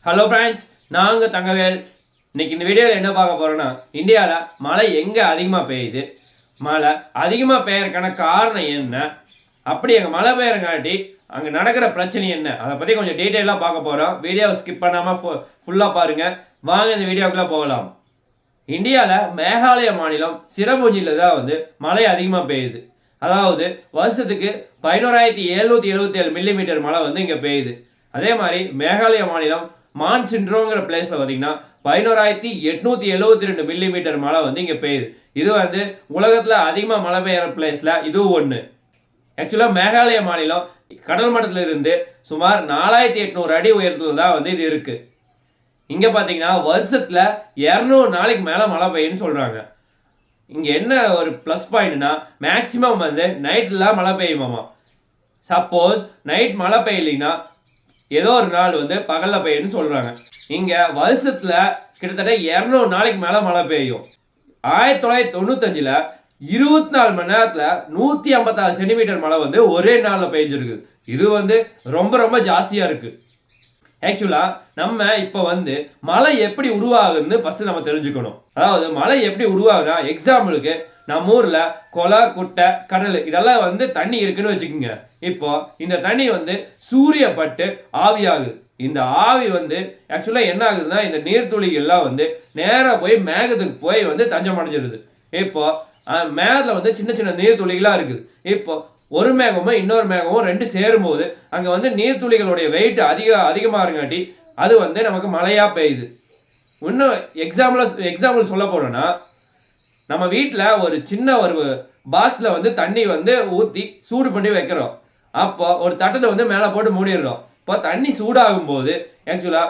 Hello friends, நாங்கள் தங்கவேல். இன்னைக்கு இந்த வீடியோவில் என்ன பார்க்க போகிறோன்னா, இந்தியாவில் மழை எங்கே அதிகமாக பெய்யுது, மழை அதிகமாக பெய்யறதுக்கான காரணம் என்ன, அப்படி அங்கே மழை பெய்யறங்காட்டி அங்கே நடக்கிற பிரச்சனை என்ன, அதை பற்றி கொஞ்சம் டீட்டெயிலாக பார்க்க போகிறோம். வீடியோவை ஸ்கிப் பண்ணாமல் ஃபுல்லாக பாருங்கள். வாங்க இந்த வீடியோக்குள்ளே போகலாம். இந்தியாவில் மேகாலய மாநிலம் cherrapunjiயில் தான் மழை அதிகமாக பெய்யுது. அதாவது வருஷத்துக்கு 11,777 மில்லிமீட்டர் மழை இங்கே பெய்யுது. அதே மாதிரி மேகாலய மாநிலம் மawsynramங்கிற பிளேஸ்ல பார்த்தீங்கன்னா 11,872 மில்லிமீட்டர் மழை இங்கே பெய்யுது. இது உலகத்தில் அதிகமாக மழை பெய்யுற பிளேஸ்ல இதுவும் ஒன்று. ஆக்சுவலாக மேகாலய மாநிலம் கடல் மட்டத்தில் இருந்து சுமார் 4,800 அடி உயரத்துல தான் இது இருக்கு. இங்க பார்த்தீங்கன்னா வருஷத்துல 200 நாளைக்கு மேல மழை பெய்யுன்னு சொல்றாங்க. இங்க என்ன ஒரு பிளஸ் பாயிண்ட்னா, மேக்சிமம் நைட்லாம் மழை பெய்யுமாமா. சப்போஸ் நைட் மழை பெய்யலைன்னா ஏதோ ஒரு நாள் பகல்ல பெய்யும்னு சொல்றாங்க. இங்க வருஷத்துல கிட்டத்தட்ட 200 நாளைக்கு மேல மழை பெய்யும். 1995ல 24 மணி நேரத்துல 156 சென்டிமீட்டர் மழை ஒரே நாள்ல பெய்ஞ்சிருக்கு. இது ரொம்ப ரொம்ப ஜாஸ்தியா இருக்கு. ஆக்சுவலா நம்ம இப்ப மழை எப்படி உருவாகுதுன்னு ஃபர்ஸ்ட் நம்ம தெரிஞ்சுக்கணும். அதாவது மழை எப்படி உருவாகுதுன்னா, எக்ஸாம்பிளுக்கு நம்ம ஊர்ல கொலை, குட்டை, கடல் இதெல்லாம் தண்ணி இருக்குன்னு வச்சுக்கோங்க. இப்போ இந்த தண்ணி சூரிய பட்டு ஆவியாகுது. இந்த ஆவி ஆக்சுவலா என்ன ஆகுதுன்னா, இந்த நீர்த்துளிகள்லாம் நேரா போய் மேகத்துக்கு போய் தஞ்சம் அடைஞ்சிருது. இப்போ மேகத்துல சின்ன சின்ன நீர்த்துளிகளா இருக்குது. இப்போ ஒரு மேகமும் இன்னொரு மேகமும் ரெண்டு சேரும் போது அங்க நீர்த்துளிகளுடைய வெயிட் அதிகமா இருங்காட்டி அது நமக்கு மழையா பெய்யுது. இன்னும் எக்ஸாம்பிள் சொல்ல போனோம்னா, நம்ம வீட்டில் ஒரு சின்ன ஒரு பாக்ஸ்ல தண்ணி ஊற்றி சூடு பண்ணி வைக்கிறோம். அப்போ ஒரு தட்டத்தை மேலே போட்டு மூடிடுறோம். இப்போ தண்ணி சூடாகும் போது ஆக்சுவலா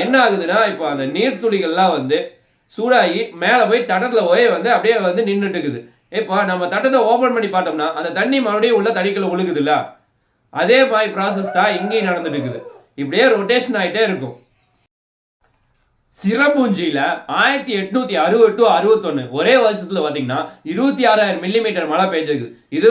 என்ன ஆகுதுன்னா, இப்போ அந்த நீர்த்துளிகள்லாம் சூடாகி மேலே போய் தட்டத்தில் போய் அப்படியே நின்றுட்டு இருக்குது. இப்போ நம்ம தட்டத்தை ஓபன் பண்ணி பார்த்தோம்னா அந்த தண்ணி மறுபடியும் உள்ள தண்ணிக்குள்ள ஒழுகுது இல்ல, அதே மாதிரி ப்ராசஸ் தான் இங்கேயும் நடந்துட்டு இருக்குது. இப்படியே ரொட்டேஷன் ஆகிட்டே இருக்கும். cherrapunjiல 1860-61 ஒரே வருஷத்துல பாத்தீங்கன்னா 26,000 மில்லிமீட்டர் மழை பெய்ஞ்சிருக்கு. இது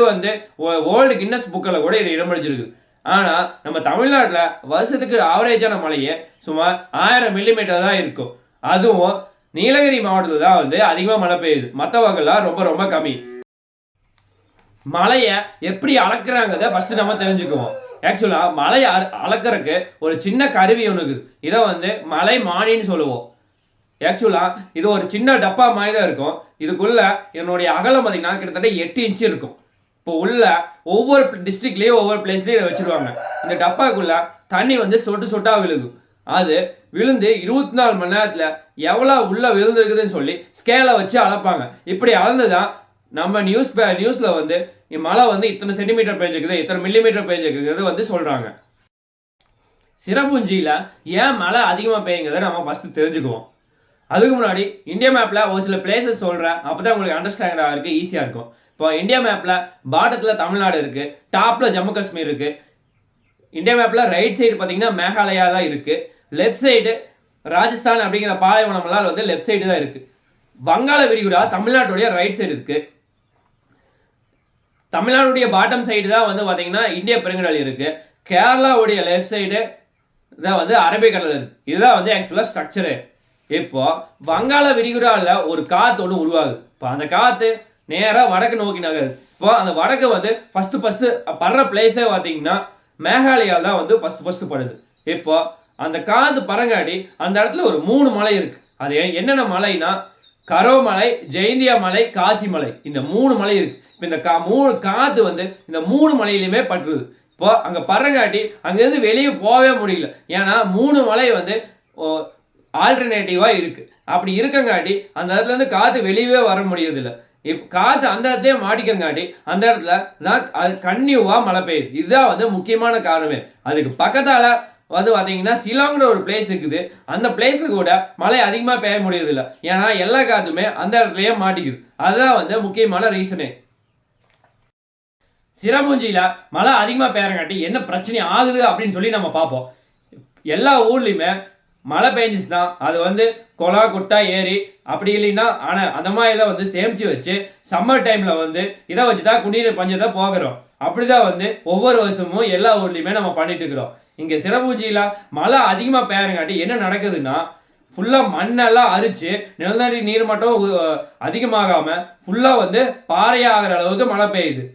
வேர்ல்டு கின்னஸ் புக்கில் கூட இது இடம் பிடிச்சிருக்கு. ஆனா நம்ம தமிழ்நாட்டுல வருஷத்துக்கு ஆவரேஜான மழையே சுமார் 1000 மில்லிமீட்டர் தான் இருக்கும். அதுவும் நீலகிரி மாவட்டத்துல தான் அதிகமா மழை பெய்யுது. மற்றவங்கெல்லாம் ரொம்ப ரொம்ப கம்மி. மழைய எப்படி அளக்குறாங்கிறத ஃபர்ஸ்ட் நம்ம தெரிஞ்சுக்குவோம். ஆக்சுவலா மலை அளக்கறதுக்கு ஒரு சின்ன கருவி ஒன்று இருக்குது. இதை மலை மானின்னு சொல்லுவோம். ஆக்சுவலா இது ஒரு சின்ன டப்பா மாதிரி தான் இருக்கும். இதுக்குள்ள என்னுடைய அகலம் பார்த்தீங்கன்னா கிட்டத்தட்ட 8 இன்ச்சு இருக்கும். இப்போ உள்ள ஒவ்வொரு டிஸ்ட்ரிக்ட்லயும் ஒவ்வொரு பிளேஸ்லயும் இதை வச்சிருவாங்க. இந்த டப்பாக்குள்ள தண்ணி சொட்டு சொட்டா விழுகும். அது விழுந்து 24 மணி நேரத்துல எவ்வளவு உள்ள விழுந்துருக்குதுன்னு சொல்லி ஸ்கேலை வச்சு அளப்பாங்க. இப்படி அளந்துதான் நம்ம நியூஸ்ல மழை இத்தனை சென்டிமீட்டர் பெஞ்சிருக்குது, இத்தனை மில்லிமீட்டர் பெஞ்சிருக்குது சொல்றாங்க. cherrapunjiல ஏன் மழை அதிகமா பெய்யுங்கிறத நம்ம ஃபர்ஸ்ட் தெரிஞ்சுக்குவோம். அதுக்கு முன்னாடி இந்தியா மேப்ல ஒரு சில பிளேசஸ் சொல்றேன், அப்பதான் உங்களுக்கு அண்டர்ஸ்டாண்ட் ஆகிறதுக்கு ஈஸியா இருக்கும். இப்போ இந்தியா மேப்ல பாட்டத்துல தமிழ்நாடு இருக்கு, டாப்ல ஜம்மு காஷ்மீர் இருக்கு. இந்தியா மேப்ல ரைட் சைடு பாத்தீங்கன்னா மேகாலயா தான் இருக்கு. லெஃப்ட் சைடு ராஜஸ்தான் அப்படிங்கிற பாலைவனம் எல்லாம் லெஃப்ட் சைடு தான் இருக்கு. வங்காள விரிகுடா தமிழ்நாட்டுடைய ரைட் சைடு இருக்கு. தமிழ்நாடுடைய பாட்டம் சைடு தான் பாத்தீங்கன்னா இந்திய பெருங்கடல் இருக்கு. கேரளாவுடைய லெஃப்ட் சைடு தான் அரபிக்கடல் இருக்கு. இதுதான் ஆக்சுவலா ஸ்ட்ரக்சரு. இப்போ வங்காள விரிகுடால ஒரு காத்து ஒன்று உருவாகுது. இப்போ அந்த காத்து நேரா வடக்கு நோக்கி நகருது. இப்போ அந்த வடக்கு ஃபர்ஸ்ட் படுற பிளேஸே பாத்தீங்கன்னா மேகாலயால தான் ஃபர்ஸ்ட் படுது. இப்போ அந்த காத்து பறங்காடி அந்த இடத்துல ஒரு 3 மலை இருக்கு. அது என்னென்ன மலைனா, கரோ மலை, ஜெயந்தியா மலை, காசி மலை, இந்த 3 மலை இருக்கு. இப்போ இந்த காத்து இந்த 3 மலையிலுமே பட்டுருது. இப்போ அங்க பறங்காட்டி அங்கிருந்து வெளியே போகவே முடியல. ஏன்னா 3 மலை ஆல்டர்னேட்டிவா இருக்கு. அப்படி இருக்கங்காட்டி அந்த இடத்துல காத்து வெளியவே வர முடியறதில்லை. காத்து அந்த இடத்தையே மாட்டிக்கங்காட்டி அந்த இடத்துல தான் அது கன்னியூவா மழை பெய்யுது. இதுதான் முக்கியமான காரணமே. அதுக்கு பக்கத்தால பாத்தீங்கன்னா சிலாங்னு ஒரு பிளேஸ் இருக்குது. அந்த பிளேஸ்ல கூட மழை அதிகமா பெய்ய முடியறது இல்லை. ஏன்னா எல்லா காத்துமே அந்த இடத்துலயே மாட்டிக்குது. அதுதான் முக்கியமான ரீசனே. cherrapunjiல மழை அதிகமா பெய்யறங்காட்டி என்ன பிரச்சனை ஆகுது அப்படின்னு சொல்லி நம்ம பார்ப்போம். எல்லா ஊர்லயுமே மழை பெஞ்சிச்சுன்னா அது கொலா, குட்டா, ஏரி அப்படி இல்லைன்னா ஆனா அந்த மாதிரி தான் சேமிச்சு வச்சு சம்மர் டைம்ல இதை வச்சுதான் குடிநீர் பஞ்சத்தை போகிறோம். அப்படிதான் ஒவ்வொரு வருஷமும் எல்லா ஊர்லயுமே நம்ம பண்ணிட்டு இருக்கிறோம். இங்க சிறப்பூஞ்சியில மழை அதிகமா பெய்யறங்காட்டி என்ன நடக்குதுன்னா ஃபுல்லா மண்ணெல்லாம் அரிச்சு நிலத்தடி நீர் மட்டும் அதிகமாகாம ஃபுல்லா வந்து பாறையாகிற அளவுக்கு மழை பெய்யுது.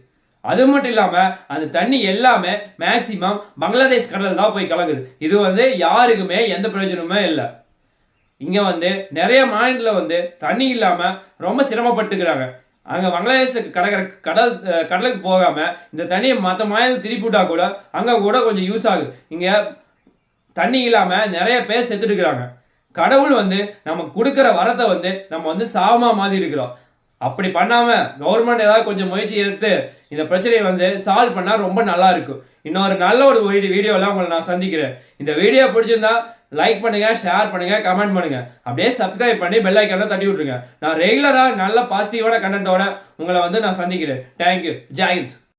அது மட்டும் இல்லாம அந்த தண்ணி எல்லாமே மேக்சிமம் பங்களாதேஷ் கடல் தான் போய் கலக்குது. இது வந்து யாருக்குமே எந்த பிரயோஜனமுமே இல்லை. இங்க வந்து நிறைய மாநிலத்துல வந்து தண்ணி இல்லாம ரொம்ப சிரமப்பட்டுக்கிறாங்க. அங்க பங்களாதேஷுக்கு கடலுக்கு போகாம இந்த தண்ணியை மற்ற மாநிலம் திருப்பி விட்டா கூட அங்க கூட கொஞ்சம் யூஸ் ஆகுது. இங்க தண்ணி இல்லாம நிறைய பேர் செத்துட்டு இருக்கிறாங்க. கடவுள் வந்து நம்ம கொடுக்கிற வரத்தை வந்து நம்ம வந்து சாவமா மாதிரி இருக்கிறோம். அப்படி பண்ணாம கவர்மெண்ட் ஏதாவது கொஞ்சம் முயற்சி எடுத்து இந்த பிரச்சனையை வந்து சால்வ் பண்ணா ரொம்ப நல்லா இருக்கும். இன்னொரு நல்ல ஒரு வீடியோலாம் உங்களை நான் சந்திக்கிறேன். இந்த வீடியோ பிடிச்சிருந்தா லைக் பண்ணுங்க, ஷேர் பண்ணுங்க, கமெண்ட் பண்ணுங்க. அப்படியே சப்ஸ்கிரைப் பண்ணி பெல் ஐக்கான தட்டி விட்டுருங்க. நான் ரெகுலரா நல்ல பாசிட்டிவான கண்டென்ட்டோட உங்களை வந்து நான் சந்திக்கிறேன். தேங்க்யூ. ஜெய் ஹிந்த்.